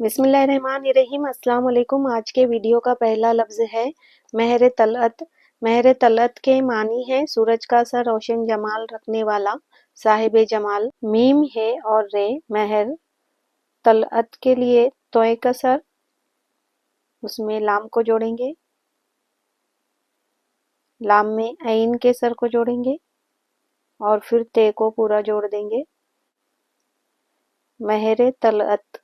بسم اللہ الرحمن الرحیم۔ السلام علیکم۔ آج کے ویڈیو کا پہلا لفظ ہے مہر طلعت۔ مہر طلعت کے معنی ہے سورج کا سا روشن جمال رکھنے والا، صاحب جمال۔ میم ہے اور رے مہر، طلعت کے لیے توئے کا سر، اس میں لام کو جوڑیں گے، لام میں عین کے سر کو جوڑیں گے اور پھر تے کو پورا جوڑ دیں گے۔ مہر طلعت۔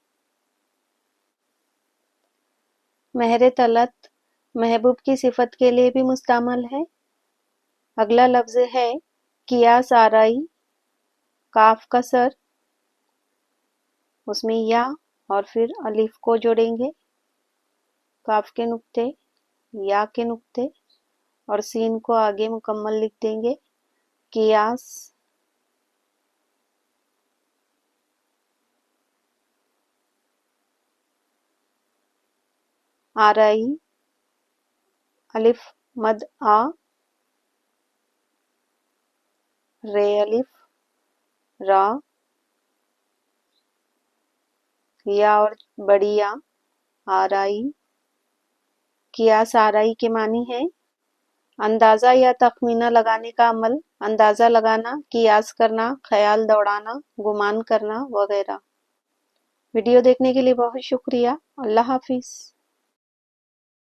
مہر طلعت محبوب کی صفت کے لیے بھی مستعمل ہے۔ اگلا لفظ ہے قیاس آرائی، کاف کا سر، اس میں یا اور پھر الف کو جوڑیں گے، کاف کے نقطے، یا کے نقطے اور سین کو آگے مکمل لکھ دیں گے۔ قیاس آرائی، الف مد آ، رے الف را، یا اور بڑی یا، آرائی۔ قیاس آرائی کے معنی ہے اندازہ یا تخمینہ لگانے کا عمل، اندازہ لگانا، قیاس کرنا، خیال دوڑانا، گمان کرنا وغیرہ۔ ویڈیو دیکھنے کے لیے بہت شکریہ۔ اللہ حافظ۔